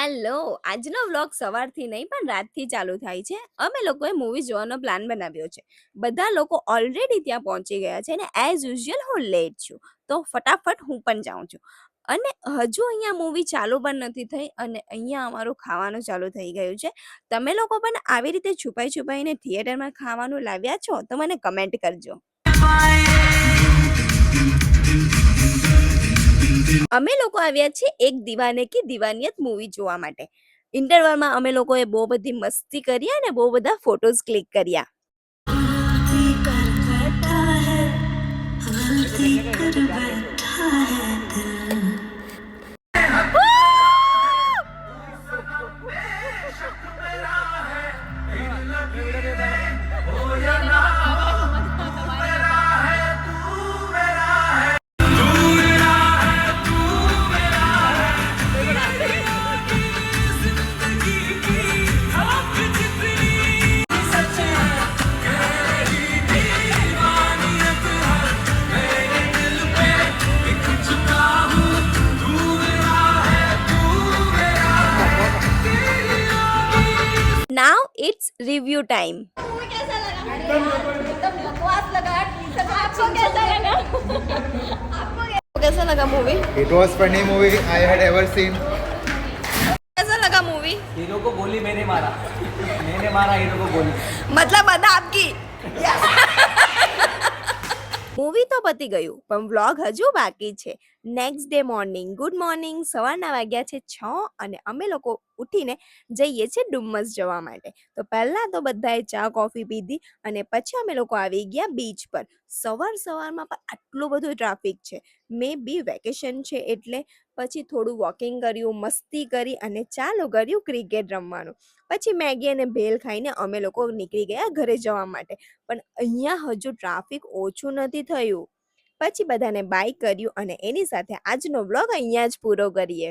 Hello, આજનો vlog સવારથી નહીં પણ રાતથી ચાલુ થાય છે. અમે લોકોએ મૂવી જોવાનો પ્લાન બનાવ્યો છે. બધા લોકો ઓલરેડી ત્યાં પહોંચી ગયા છે અને એઝ યુઝ્યુઅલ હું લેટ છું. તો ફટાફટ હું પણ જાઉં છું. અને હજુ અહીંયા મૂવી ચાલુ પણ નથી થઈ અને અહીંયા અમારું ખાવાનું ચાલુ થઈ ગયું છે. તમે લોકો પણ આવી રીતે છુપાઈને થિયેટરમાં ખાવાનું લાવ્યા છો તો મને કમેન્ટ કરજો. અમે લોકો આવ્યા છીએ એક દીવાને કી દીવાનિયત મૂવી જોવા માટે. ઇન્ટરવલમાં અમે લોકોએ બહુ બધી મસ્તી કરી અને બહુ બધા ફોટોઝ ક્લિક કર્યા. Now it's review time. कैसा लगा movie? It was funny movie I had ever seen. कैसा लगा मूवी? हीरो को गोली मैंने मारा हीरो को गोली. मतलब બધા આપકી. મૂવી તો પતી ગયું પણ વ્લોગ હજુ બાકી છે. Next day morning. Good morning. સવારના વાગ્યા છે 6 અને અમે લોકો ઉઠીને જઈએ છીએ ડુમ્મસ જવા માટે. તો પહેલાં તો બધાએ ચા કોફી પીધી અને પછી અમે લોકો આવી ગયા બીચ પર. સવારમાં પણ આટલું બધું ટ્રાફિક છે. મે બી વેકેશન છે એટલે પછી થોડું વોકિંગ કર્યું, મસ્તી કરી અને ચાલુ કર્યું ક્રિકેટ રમવાનું. પછી મેગી અને ભેલ ખાઈને અમે લોકો નીકળી ગયા ઘરે જવા માટે. પણ અહીંયા હજુ ટ્રાફિક ઓછું નથી થયું. પછી બધાને બાય કર્યું અને એની સાથે આજનો વ્લોગ અહીંયા જ પૂરો કરીએ.